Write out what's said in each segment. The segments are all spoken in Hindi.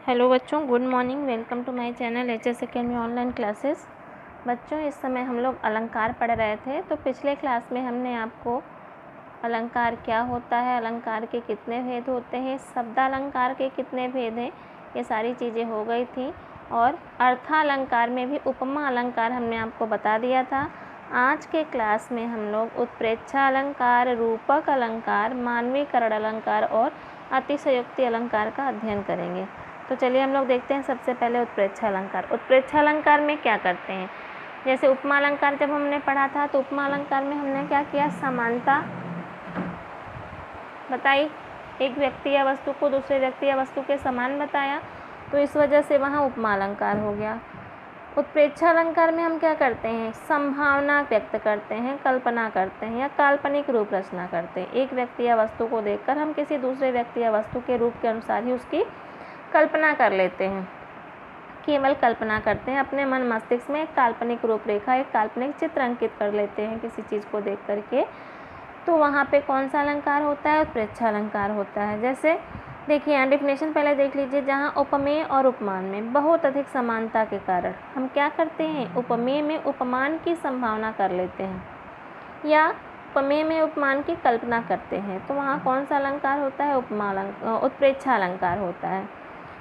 हेलो बच्चों, good morning. Welcome to my channel HS academy online classes. बच्चों, इस समय हम लोग अलंकार पढ़ रहे थे। तो पिछले क्लास में हमने आपको अलंकार क्या होता है, अलंकार के कितने भेद होते हैं, शब्दालंकार के कितने भेद हैं, ये सारी चीज़ें हो गई थी। और अर्थालंकार में भी उपमा अलंकार हमने आपको बता दिया था। आज के क्लास में हम लोग उत्प्रेक्षा अलंकार, रूपक अलंकार, मानवीकरण अलंकार और अतिशयोक्ति अलंकार का अध्ययन करेंगे। तो चलिए हम लोग देखते हैं। सबसे पहले उत्प्रेक्षा अलंकार। उत्प्रेक्षा अलंकार में क्या करते हैं? जैसे उपमा अलंकार जब हमने पढ़ा था तो उपमा अलंकार में हमने क्या किया, समानता बताई, एक व्यक्ति या वस्तु को दूसरे व्यक्ति या वस्तु के समान बताया, तो इस वजह से वहाँ उपमा अलंकार हो गया। उत्प्रेक्षा अलंकार में हम क्या करते हैं, संभावना व्यक्त करते हैं, कल्पना करते हैं या काल्पनिक रूप रचना करते हैं। एक व्यक्ति या वस्तु को देखकर हम किसी दूसरे व्यक्ति या वस्तु के रूप के अनुसार ही उसकी कल्पना कर लेते हैं, केवल कल्पना करते हैं। अपने मन मस्तिष्क में एक काल्पनिक रूपरेखा, एक काल्पनिक चित्र अंकित कर लेते हैं किसी चीज़ को देख करके। तो वहाँ पे कौन सा अलंकार होता है, उत्प्रेक्षा अलंकार होता है। जैसे देखिए, यहाँ डेफिनेशन पहले देख लीजिए। जहाँ उपमेय और उपमान में बहुत अधिक समानता के कारण हम क्या करते हैं, उपमेय में उपमान की संभावना कर लेते हैं या उपमेय में उपमान की कल्पना करते हैं, तो वहाँ कौन सा अलंकार होता है, उत्प्रेक्षा अलंकार होता है।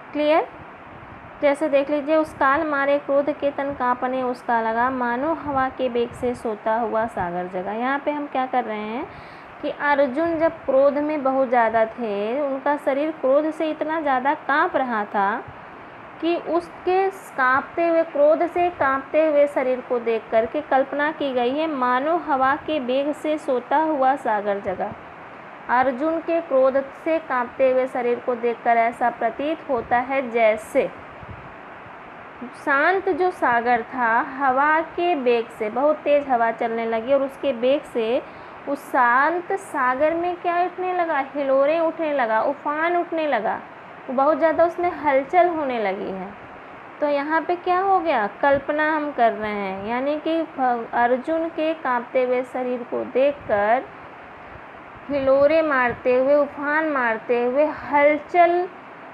क्लियर? जैसे देख लीजिए, उस काल मारे क्रोध के तन कांपने उसका लगा, मानो हवा के बेग से सोता हुआ सागर जगा। यहाँ पे हम क्या कर रहे हैं कि अर्जुन जब क्रोध में बहुत ज़्यादा थे, उनका शरीर क्रोध से इतना ज़्यादा कांप रहा था कि उसके कांपते हुए, क्रोध से कांपते हुए शरीर को देख करके कल्पना की गई है, मानो हवा के बेग से सोता हुआ सागर जगा। अर्जुन के क्रोध से कांपते हुए शरीर को देखकर ऐसा प्रतीत होता है जैसे शांत जो सागर था, हवा के बेग से, बहुत तेज हवा चलने लगी और उसके बेग से उस शांत सागर में क्या उठने लगा, हिलोरें उठने लगा, उफान उठने लगा, बहुत ज़्यादा उसमें हलचल होने लगी है। तो यहाँ पे क्या हो गया, कल्पना हम कर रहे हैं, यानी कि अर्जुन के कांपते हुए शरीर को देखकर हिलोरे मारते हुए, उफान मारते हुए, हलचल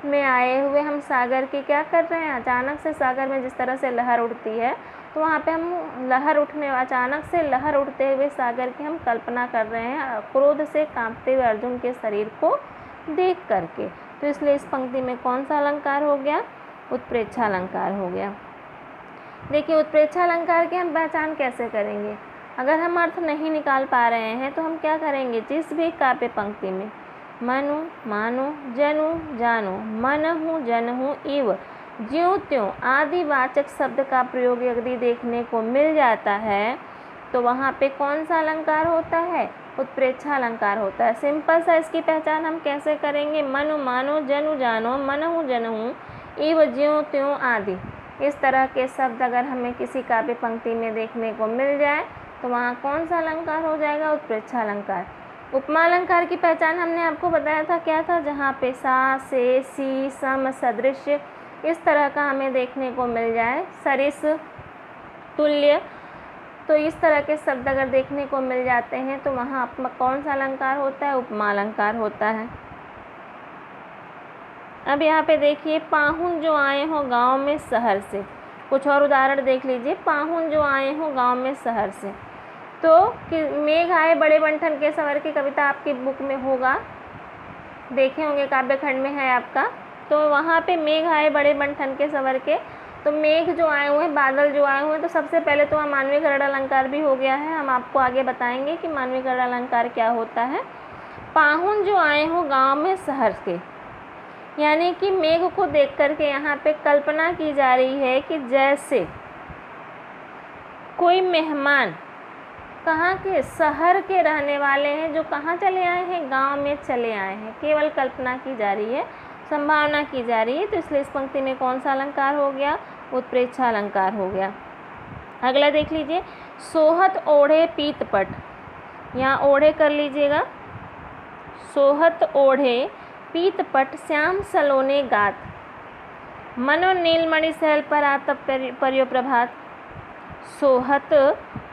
में आए हुए हम सागर की क्या कर रहे हैं, अचानक से सागर में जिस तरह से लहर उठती है, तो वहाँ पे हम लहर उठने, अचानक से लहर उठते हुए सागर की हम कल्पना कर रहे हैं, क्रोध से कांपते हुए अर्जुन के शरीर को देख करके। तो इसलिए इस पंक्ति में कौन सा अलंकार हो गया, उत्प्रेक्षा अलंकार हो गया। देखिए, उत्प्रेक्षा अलंकार की हम पहचान कैसे करेंगे? अगर हम अर्थ नहीं निकाल पा रहे हैं तो हम क्या करेंगे, जिस भी काव्य पंक्ति में मनु मानो जनु जानो, मनहु जनहु इव, ज्यों त्यों आदि वाचक शब्द का प्रयोग यदि देखने को मिल जाता है तो वहाँ पे कौन सा अलंकार होता है, उत्प्रेक्षा अलंकार होता है। सिंपल सा इसकी पहचान हम कैसे करेंगे, मनु मानो जनु जानो, मनहु जनहु इव, ज्यों त्यों आदि, इस तरह के शब्द अगर हमें किसी काव्य पंक्ति में देखने को मिल जाए तो वहाँ कौन सा अलंकार हो जाएगा, उत्प्रेक्षा अलंकार। उपमा अलंकार की पहचान हमने आपको बताया था, क्या था, जहाँ पे सा से सी सम सदृश इस तरह का हमें देखने को मिल जाए, सरिस तुल्य, तो इस तरह के शब्द अगर देखने को मिल जाते हैं तो वहाँ कौन सा अलंकार होता है, उपमा अलंकार होता है। अब यहाँ पे देखिए, पाहुन जो आए हो गांव में शहर से, कुछ और उदाहरण देख लीजिए। पाहुन जो आए हो गांव में शहर से, तो मेघ आए बड़े बंठन के सवर की कविता आपकी बुक में होगा, देखे होंगे, काव्य खंड में है आपका। तो वहाँ पे मेघ आए बड़े बंठन के सवर के, तो मेघ जो आए हुए हैं, बादल जो आए हुए हैं, तो सबसे पहले तो मानवीकरण अलंकार भी हो गया है। हम आपको आगे बताएंगे कि मानवीकरण अलंकार क्या होता है। पाहुन जो आए हो गाँव में शहर के, यानी कि मेघ को देख करके यहाँ पे कल्पना की जा रही है कि जैसे कोई मेहमान कहाँ के, शहर के रहने वाले हैं, जो कहाँ चले आए हैं, गांव में चले आए हैं। केवल कल्पना की जा रही है, संभावना की जा रही है। तो इसलिए इस पंक्ति में कौन सा अलंकार हो गया, उत्प्रेक्षा अलंकार हो गया। अगला देख लीजिए, सोहत ओढ़े पीतपट, यहाँ ओढ़े कर लीजिएगा, सोहत ओढ़े पीतपट श्याम सलोने गात, मनो नीलमणि सहल पर आतप पर्यो प्रभात। सोहत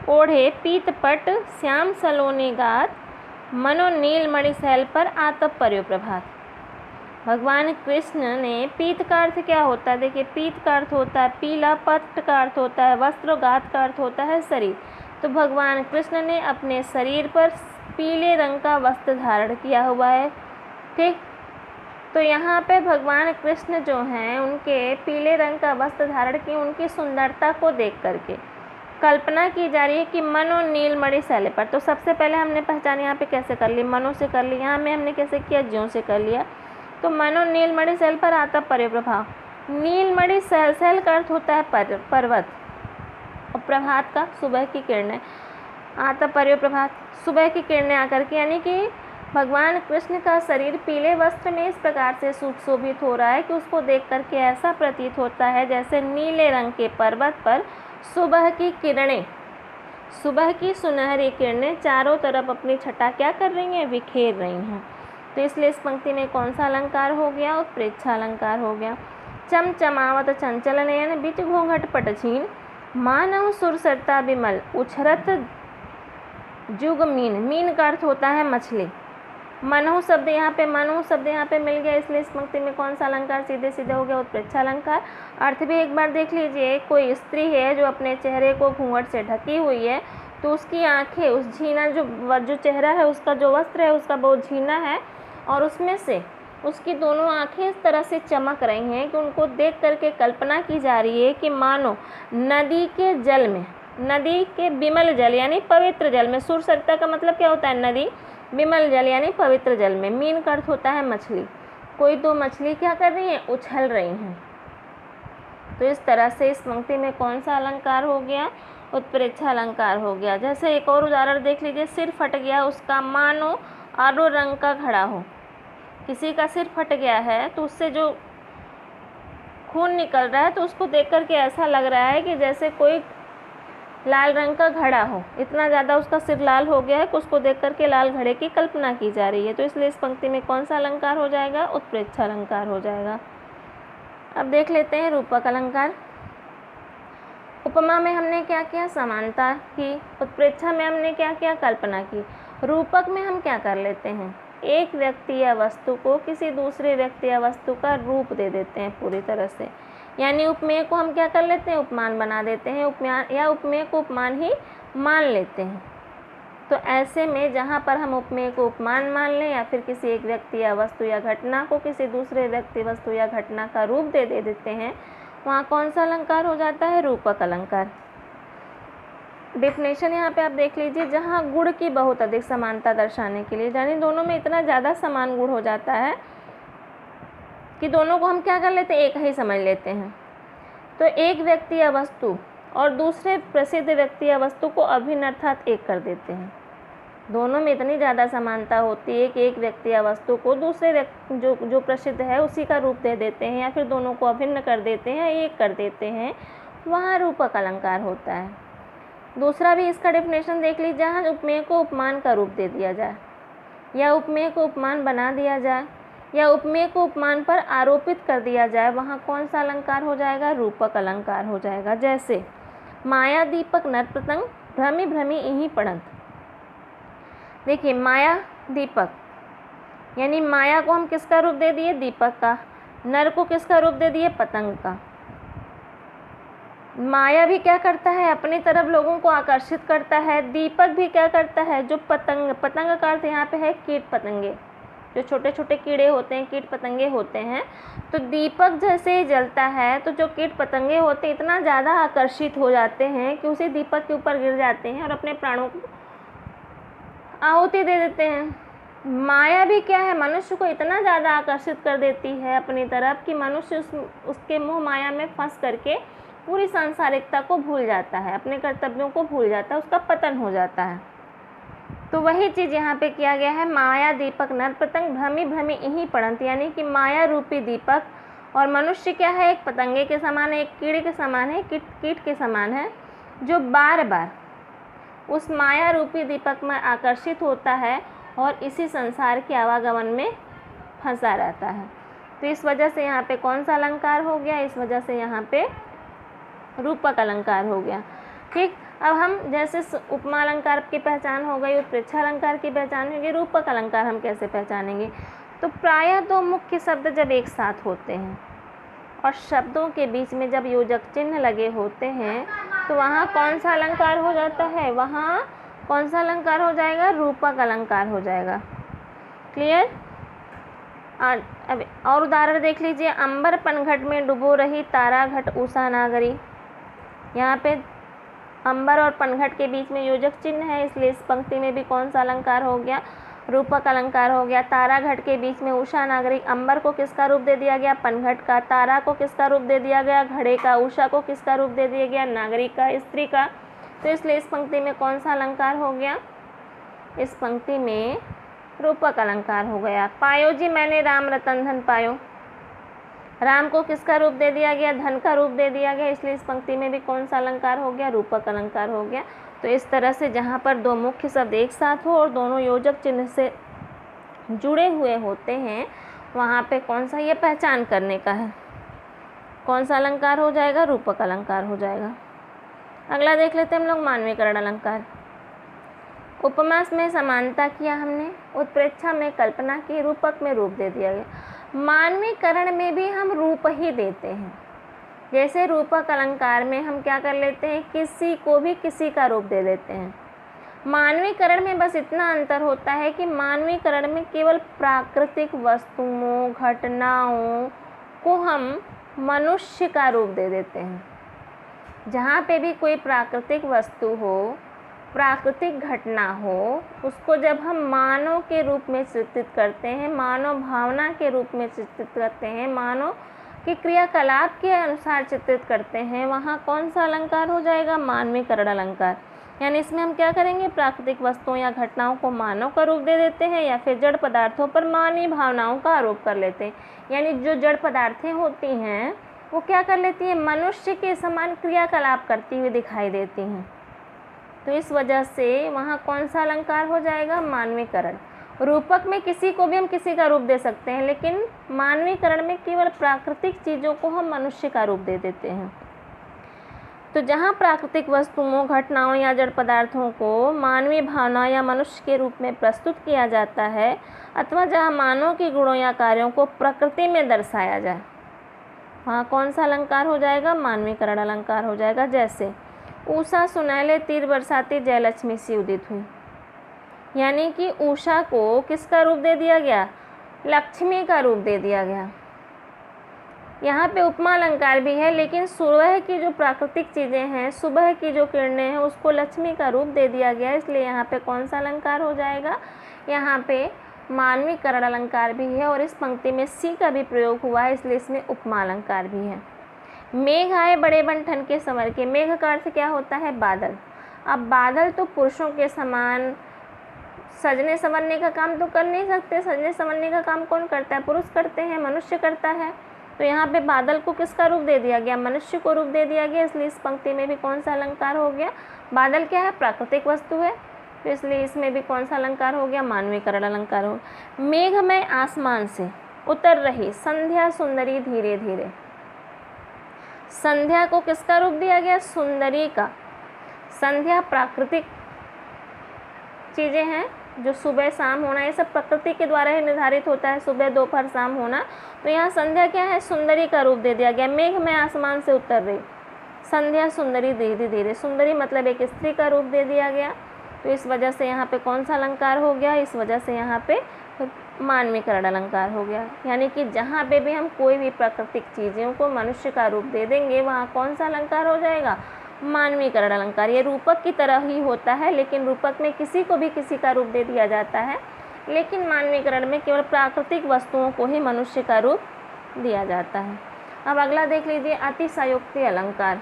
ओढ़े पीतपट श्याम सलोने गात, मनो नीलमणि सहल पर आतप पर्यो प्रभात। भगवान कृष्ण ने पीत का अर्थ क्या होता है? देखिए, पीत का अर्थ होता है पीला, पट का अर्थ होता है वस्त्र, गात का अर्थ होता है शरीर। तो भगवान कृष्ण ने अपने शरीर पर पीले रंग का वस्त्र धारण किया हुआ है। ठीक, तो यहाँ पे भगवान कृष्ण जो हैं उनके पीले रंग का वस्त्र धारण की उनकी सुंदरता को देख करके कल्पना की जा रही है कि मनो नीलमणि शैल पर। तो सबसे पहले हमने पहचान यहाँ पे कैसे कर ली? मनो से कर ली। यहाँ में हमने कैसे किया? ज्यों से कर लिया। तो मनो नीलमणि शैल पर आता पर्य प्रभाव। नीलमणि शैल, शैल का अर्थ होता है पर्वत, और प्रभात का सुबह की किरणें, आता पर्य प्रभात, सुबह की किरणें आकर के, यानी कि भगवान कृष्ण का शरीर पीले वस्त्र में इस प्रकार से सुशोभित हो रहा है कि उसको देख करके ऐसा प्रतीत होता है जैसे नीले रंग के पर्वत पर सुबह की किरणें, सुबह की सुनहरी किरणें चारों तरफ अपनी छटा क्या कर रही हैं? बिखेर रही हैं। तो इसलिए इस पंक्ति में कौन सा अलंकार हो गया? उत्प्रेक्षा अलंकार हो गया। चमचमावत चंचल नयन बीच घूंघट पटछीन, मानव सुरसरता विमल उछरत जुग मीन। मीन का अर्थ होता है मछली। मनु शब्द यहाँ पे मिल गया, इसलिए इस पंक्ति में कौन सा अलंकार सीधे सीधे हो गया? उत्प्रेक्षा अलंकार। अर्थ भी एक बार देख लीजिए। कोई स्त्री है जो अपने चेहरे को घूंघट से ढकी हुई है, तो उसकी आंखें, उस झीना जो चेहरा है उसका, जो वस्त्र है उसका बहुत झीना है, और उसमें से उसकी दोनों आंखें इस तरह से चमक रही हैं कि उनको देख करके कल्पना की जा रही है कि मानो नदी के जल में, नदी के विमल जल यानी पवित्र जल में, सुरसरिता का मतलब क्या होता है? नदी, विमल जल यानी पवित्र जल में। मीन का अर्थ होता है मछली। कोई दो मछली क्या कर रही हैं? उछल रही हैं। तो इस तरह से इस पंक्ति में कौन सा अलंकार हो गया? उत्प्रेक्षा अलंकार हो गया। जैसे एक और उदाहरण देख लीजिए। सिर फट गया उसका, मानो आरो रंग का घड़ा हो। किसी का सिर फट गया है तो उससे जो खून निकल रहा है तो उसको देख करके ऐसा लग रहा है कि जैसे कोई लाल रंग का घड़ा हो। इतना ज़्यादा उसका सिर लाल हो गया है कि उसको देख करके लाल घड़े की कल्पना की जा रही है। तो इसलिए इस पंक्ति में कौन सा अलंकार हो जाएगा? उत्प्रेक्षा अलंकार हो जाएगा। अब देख लेते हैं रूपक अलंकार। उपमा में हमने क्या किया? समानता की। उत्प्रेक्षा में हमने क्या किया? कल्पना की। रूपक में हम क्या कर लेते हैं? एक व्यक्ति या वस्तु को किसी दूसरे व्यक्ति या वस्तु का रूप दे देते हैं पूरी तरह से, यानी उपमेय को हम क्या कर लेते हैं? उपमान बना देते हैं, उपमेय को उपमान ही मान लेते हैं। तो ऐसे में जहाँ पर हम उपमेय को उपमान मान लें या फिर किसी एक व्यक्ति या वस्तु या घटना को किसी दूसरे व्यक्ति, वस्तु या घटना का रूप दे देते हैं, वहाँ कौन सा अलंकार हो जाता है? रूपक अलंकार। डेफिनेशन यहाँ पे आप देख लीजिए। जहाँ गुण की बहुत अधिक समानता दर्शाने के लिए, यानी दोनों में इतना ज़्यादा समान गुण हो जाता है कि दोनों को हम क्या कर लेते हैं? एक ही समझ लेते हैं। तो एक व्यक्ति या वस्तु और दूसरे प्रसिद्ध व्यक्ति या वस्तु को अभिन्न अर्थात एक कर देते हैं। दोनों में इतनी ज़्यादा समानता होती है कि एक व्यक्ति या वस्तु को दूसरे व्यक्ति जो प्रसिद्ध है उसी का रूप दे देते हैं, या फिर दोनों को अभिन्न कर देते हैं, एक कर देते हैं, वहाँ रूपक अलंकार होता है। दूसरा भी इसका डेफिनेशन देख लीजिए। जहाँ उपमेय को उपमान का रूप दे दिया जाए, या उपमेय को उपमान बना दिया जाए, या उपमेय को उपमान पर आरोपित कर दिया जाए, वहाँ कौन सा अलंकार हो जाएगा? रूपक अलंकार हो जाएगा। जैसे माया दीपक नर पतंग भ्रमी भ्रमी इहीं पड़ंत। देखिए, माया दीपक यानी माया को हम किसका रूप दे दिए? दीपक का। नर को किसका रूप दे दिए? पतंग का। माया भी क्या करता है? अपनी तरफ लोगों को आकर्षित करता है। दीपक भी क्या करता है? जो पतंग का अर्थ यहाँ पे है कीट पतंगे, जो छोटे छोटे कीड़े होते हैं, कीट पतंगे होते हैं। तो दीपक जैसे ही जलता है तो जो कीट पतंगे होते हैं इतना ज़्यादा आकर्षित हो जाते हैं कि उसी दीपक के ऊपर गिर जाते हैं और अपने प्राणों को आहुति दे देते हैं। माया भी क्या है? मनुष्य को इतना ज़्यादा आकर्षित कर देती है अपनी तरफ कि मनुष्य उसके मोह माया में फंस करके पूरी सांसारिकता को भूल जाता है, अपने कर्तव्यों को भूल जाता है, उसका पतन हो जाता है। तो वही चीज़ यहाँ पे किया गया है। माया दीपक नर पतंग भ्रमी भ्रमी इहीं पड़ंत, यानी कि माया रूपी दीपक और मनुष्य क्या है? एक पतंगे के समान है, एक कीड़े के समान है, कीट के समान है, जो बार बार उस माया रूपी दीपक में आकर्षित होता है और इसी संसार के आवागमन में फंसा रहता है। तो इस वजह से यहाँ पे कौन सा अलंकार हो गया? इस वजह से यहाँ पे रूपक अलंकार हो गया। ठीक, अब हम जैसे उपमा अलंकार की पहचान हो गई, उत्प्रेक्षा अलंकार की पहचान होगी, रूपक अलंकार हम कैसे पहचानेंगे? तो प्रायः दो मुख्य शब्द जब एक साथ होते हैं और शब्दों के बीच में जब योजक चिन्ह लगे होते हैं तो वहाँ कौन सा अलंकार हो जाता है? वहाँ कौन सा अलंकार हो जाएगा? रूपक अलंकार हो जाएगा। क्लियर? अब और उदाहरण देख लीजिए। अंबर पनघट में डुबो रही तारा घट उषा नागरी। यहाँ पे अंबर और पनघट के बीच में योजक चिन्ह है, इसलिए इस पंक्ति में भी कौन सा अलंकार हो गया? रूपक अलंकार हो गया। तारा घट के बीच में उषा नागरी। अंबर को किसका रूप दे दिया गया? पनघट का। तारा को किसका रूप दे दिया गया? घड़े का। उषा को किसका रूप दे दिया गया? नागरी का, स्त्री का। तो इसलिए इस पंक्ति में कौन सा अलंकार हो गया? इस पंक्ति में रूपक अलंकार हो गया। पायो जी मैंने राम रतन धन पायो। राम को किसका रूप दे दिया गया? धन का रूप दे दिया गया, इसलिए इस पंक्ति में भी कौन सा अलंकार हो गया? रूपक अलंकार हो गया। तो इस तरह से जहाँ पर दो मुख्य शब्द एक साथ हो और दोनों योजक चिन्ह से जुड़े हुए होते हैं, वहाँ पे कौन सा, ये पहचान करने का है, कौन सा अलंकार हो जाएगा? रूपक अलंकार हो जाएगा। अगला देख लेते हैं हम लोग, मानवीकरण अलंकार। उपमा में समानता किया हमने, उत्प्रेक्षा में कल्पना की, रूपक में रूप दे दिया गया। मानवीकरण में भी हम रूप ही देते हैं। जैसे रूपक अलंकार में हम क्या कर लेते हैं? किसी को भी किसी का रूप दे देते हैं। मानवीकरण में बस इतना अंतर होता है कि मानवीकरण में केवल प्राकृतिक वस्तुओं, घटनाओं को हम मनुष्य का रूप दे देते हैं। जहाँ पे भी कोई प्राकृतिक वस्तु हो, प्राकृतिक घटना हो, उसको जब हम मानव के रूप में चित्रित करते हैं, मानव भावना के रूप में चित्रित करते हैं, मानव के क्रियाकलाप के अनुसार चित्रित करते हैं, वहाँ कौन सा अलंकार हो जाएगा? मानवीकरण अलंकार। यानी इसमें हम क्या करेंगे? प्राकृतिक वस्तुओं या घटनाओं को मानव का रूप दे देते हैं या फिर जड़ पदार्थों पर मानवीय भावनाओं का आरोप कर लेते हैं। यानी जो जड़ पदार्थें होती हैं वो क्या कर लेती हैं? मनुष्य के समान क्रियाकलाप करती हुई दिखाई देती हैं। तो इस वजह से वहाँ कौन सा अलंकार हो जाएगा? मानवीकरण। रूपक में किसी को भी हम किसी का रूप दे सकते हैं, लेकिन मानवीकरण में केवल प्राकृतिक चीज़ों को हम मनुष्य का रूप दे देते हैं। तो जहाँ प्राकृतिक वस्तुओं, घटनाओं या जड़ पदार्थों को मानवीय भावना या मनुष्य के रूप में प्रस्तुत किया जाता है, अथवा जहाँ मानव के गुणों या कार्यों को प्रकृति में दर्शाया जाए, वहाँ कौन सा अलंकार हो जाएगा? मानवीकरण अलंकार हो जाएगा। जैसे उषा सुनहले तीर बरसाती जयलक्ष्मी सी उदित हुई। यानी कि उषा को किसका रूप दे दिया गया? लक्ष्मी का रूप दे दिया गया। यहाँ पे उपमा अलंकार भी है, लेकिन सुबह की जो प्राकृतिक चीज़ें हैं, सुबह की जो किरणें हैं, उसको लक्ष्मी का रूप दे दिया गया, इसलिए यहाँ पे कौन सा अलंकार हो जाएगा? यहाँ पे मानवीकरण अलंकार भी है। और इस पंक्ति में सी का भी प्रयोग हुआ है, इसलिए इसमें उपमा अलंकार भी है। मेघ आए बड़े बन ठन के संवर के। मेघ का अर्थ क्या होता है? बादल। अब बादल तो पुरुषों के समान सजने संवरने का काम तो कर नहीं सकते। सजने संवरने का काम कौन करता है? पुरुष करते हैं, मनुष्य करता है। तो यहाँ पे बादल को किसका रूप दे दिया गया? मनुष्य को रूप दे दिया गया, इसलिए इस पंक्ति में भी कौन सा अलंकार हो गया? बादल क्या है? प्राकृतिक वस्तु है, तो इसलिए इसमें भी कौन सा अलंकार हो गया? मानवीकरण अलंकार हो। मेघ में आसमान से उतर रही संध्या सुंदरी धीरे धीरे। संध्या को किसका रूप दिया गया? सुंदरी का। संध्या प्राकृतिक चीज़ें हैं, जो सुबह शाम होना, ये सब प्रकृति के द्वारा ही निर्धारित होता है, सुबह दोपहर शाम होना। तो यहाँ संध्या क्या है? सुंदरी का रूप दे दिया गया। मेघ में आसमान से उतर रही संध्या सुंदरी धीरे धीरे। सुंदरी मतलब एक स्त्री का रूप दे दिया गया, तो इस वजह से यहाँ पे कौन सा अलंकार हो गया? इस वजह से यहाँ पे मानवीकरण अलंकार हो गया। यानी कि जहाँ पे भी हम कोई भी प्राकृतिक चीज़ों को मनुष्य का रूप दे देंगे, वहाँ कौन सा अलंकार हो जाएगा? मानवीकरण अलंकार। ये रूपक की तरह ही होता है, लेकिन रूपक में किसी को भी किसी का रूप दे दिया जाता है, लेकिन मानवीकरण में केवल प्राकृतिक वस्तुओं को ही मनुष्य का रूप दिया जाता है। अब अगला देख लीजिए, अतिशयोक्ति अलंकार।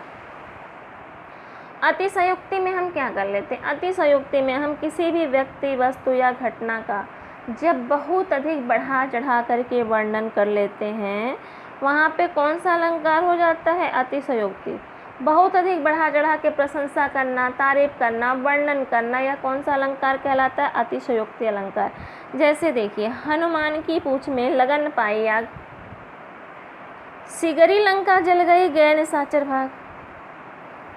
अतिशयोक्ति में हम क्या कर लेते हैं? अतिशयोक्ति में हम किसी भी व्यक्ति, वस्तु या घटना का जब बहुत अधिक बढ़ा चढ़ा करके वर्णन कर लेते हैं, वहाँ पे कौन सा अलंकार हो जाता है? अतिशयोक्ति। बहुत अधिक बढ़ा चढ़ा के प्रशंसा करना, तारीफ करना, वर्णन करना, यह कौन सा अलंकार कहलाता है? अतिशयोक्ति अलंकार। जैसे देखिए, हनुमान की पूंछ में लगन पाई आग, सिगरी लंका जल गई गए निशाचर भाग।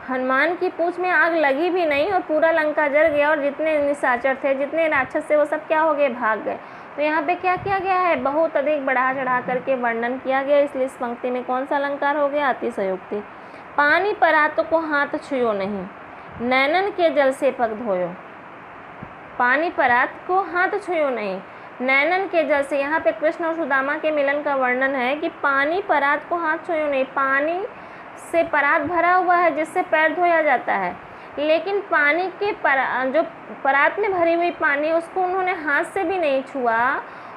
हनुमान की पूंछ में आग लगी भी नहीं और पूरा लंका जल गया, और जितने निशाचर थे, जितने राक्षस थे, वो सब क्या हो गए? भाग गए। तो यहाँ पे क्या किया गया है, बहुत अधिक बढ़ा चढ़ा करके वर्णन किया गया, इसलिए इस पंक्ति में कौन सा अलंकार हो गया, अतिशयोक्ति। पानी परात को हाथ छुयो नहीं, नैनन के जल से पग धोयो। पानी परात को हाथ छुयो नहीं, नैनन के जल से, यहाँ पे कृष्ण और सुदामा के मिलन का वर्णन है कि पानी परात को हाथ छुयो नहीं। पानी से परात भरा हुआ है जिससे पैर धोया जाता है, लेकिन पानी के जो परात में भरी हुई पानी उसको उन्होंने हाथ से भी नहीं छुआ,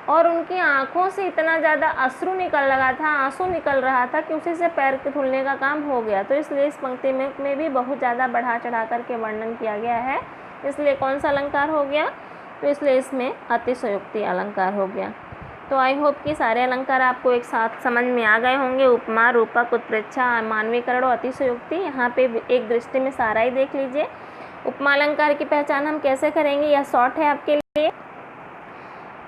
और उनकी आंखों से इतना ज़्यादा अश्रु निकल लगा था, आंसू निकल रहा था कि उसी से पैर के धुलने का काम हो गया। तो इसलिए इस पंक्ति में भी बहुत ज़्यादा बढ़ा चढ़ा करके वर्णन किया गया है, इसलिए कौन सा अलंकार हो गया, तो इसलिए इसमें अतिशयोक्ति अलंकार हो गया। तो आई होप कि सारे अलंकार आपको एक साथ समझ में आ गए होंगे। उपमा, रूपक, उत्प्रेक्षा, मानवीकरण और अतिशयोक्ति। यहाँ पे एक दृष्टि में सारा ही देख लीजिए। उपमा अलंकार की पहचान हम कैसे करेंगे, यह शॉर्ट है आपके लिए,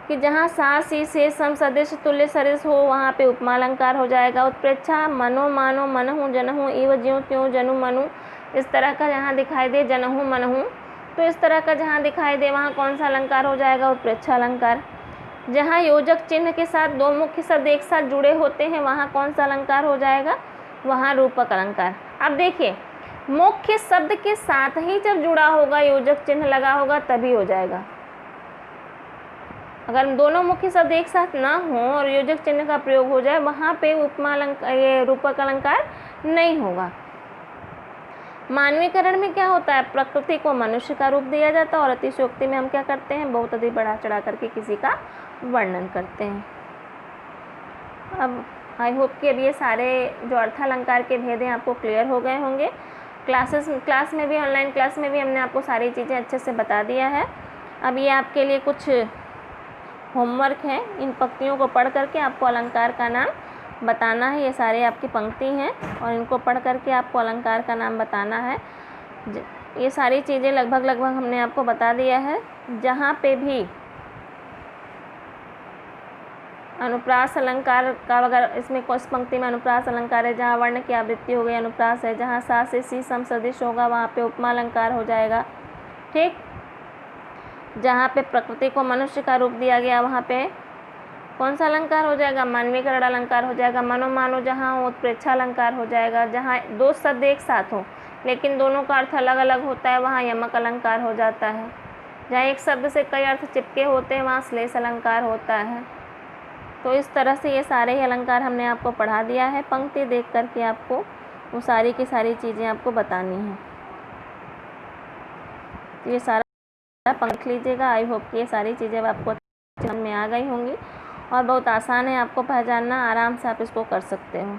कि जहाँ सा सी से सम सदृश तुल्य सरिस हो वहाँ पे उपमा अलंकार हो जाएगा। उत्प्रेक्षा मनो मानो मनहु जनहु इव ज्यों त्यों जनु मनु, इस तरह का जहाँ दिखाई दे जनहु मनहु, तो इस तरह का जहाँ दिखाई दे वहाँ कौन सा अलंकार हो जाएगा, उत्प्रेक्षा अलंकार। जहाँ योजक चिन्ह के साथ दो मुख्य शब्द एक साथ जुड़े होते हैं वहाँ कौन सा अलंकार हो जाएगा, वहाँ रूपक अलंकार। अब देखिए, मुख्य शब्द के साथ ही जब जुड़ा होगा, योजक चिन्ह लगा होगा, तभी हो जाएगा। अगर दोनों मुख्य शब्द एक साथ ना हो और योजक चिन्ह का प्रयोग हो जाए, वहाँ पे उपमा अलंकार, ये रूपक अलंकार नहीं होगा। मानवीकरण में क्या होता है, प्रकृति को मनुष्य का रूप दिया जाता है, और अतिशयोक्ति में हम क्या करते हैं, बहुत अधिक बढ़ा चढ़ा करके किसी का वर्णन करते हैं। अब आई होप कि अब ये सारे जो अर्थालंकार के भेद हैं आपको क्लियर हो गए होंगे। क्लास में भी, ऑनलाइन क्लास में भी हमने आपको सारी चीज़ें अच्छे से बता दिया है। अब ये आपके लिए कुछ होमवर्क है, इन पंक्तियों को पढ़ करके आपको अलंकार का नाम बताना है। ये सारे आपकी पंक्ति हैं और इनको पढ़ करके आपको अलंकार का नाम बताना है। ये सारी चीज़ें लगभग हमने आपको बता दिया है। जहाँ पे भी अनुप्रास अलंकार का, अगर इसमें इस पंक्ति में अनुप्रास अलंकार है, जहाँ वर्ण की आवृत्ति हो गई अनुप्रास है, जहाँ सा से सी सम सदिश होगा वहाँ पे उपमा अलंकार हो जाएगा। ठीक, जहाँ पे प्रकृति को मनुष्य का रूप दिया गया वहाँ पे कौन सा अलंकार हो जाएगा, मानवीकरण अलंकार हो जाएगा। मनो मानो जहाँ हो उत्प्रेक्षा अलंकार हो जाएगा। जहाँ दो शब्द एक साथ हो लेकिन दोनों का अर्थ अलग अलग होता है वहाँ यमक अलंकार हो जाता है। जहाँ एक शब्द से कई अर्थ चिपके होते हैं वहाँ श्लेष अलंकार होता है। तो इस तरह से ये सारे ही अलंकार हमने आपको पढ़ा दिया है। पंक्ति देख करके आपको वो सारी की सारी चीज़ें आपको बतानी हैं। ये सारा पंक्ति लीजिएगा। आई होप कि ये सारी चीज़ें आपको समझ में आ गई होंगी और बहुत आसान है आपको पहचानना, आराम से आप इसको कर सकते हो।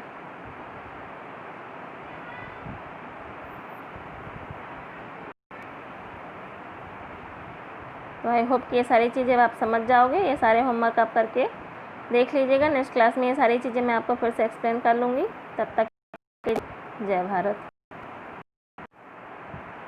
तो आई होप कि ये सारी चीज़ें आप समझ जाओगे। ये सारे होमवर्क आप करके देख लीजिएगा। नेक्स्ट क्लास में ये सारी चीज़ें मैं आपको फिर से एक्सप्लेन कर लूँगी। तब तक जय भारत।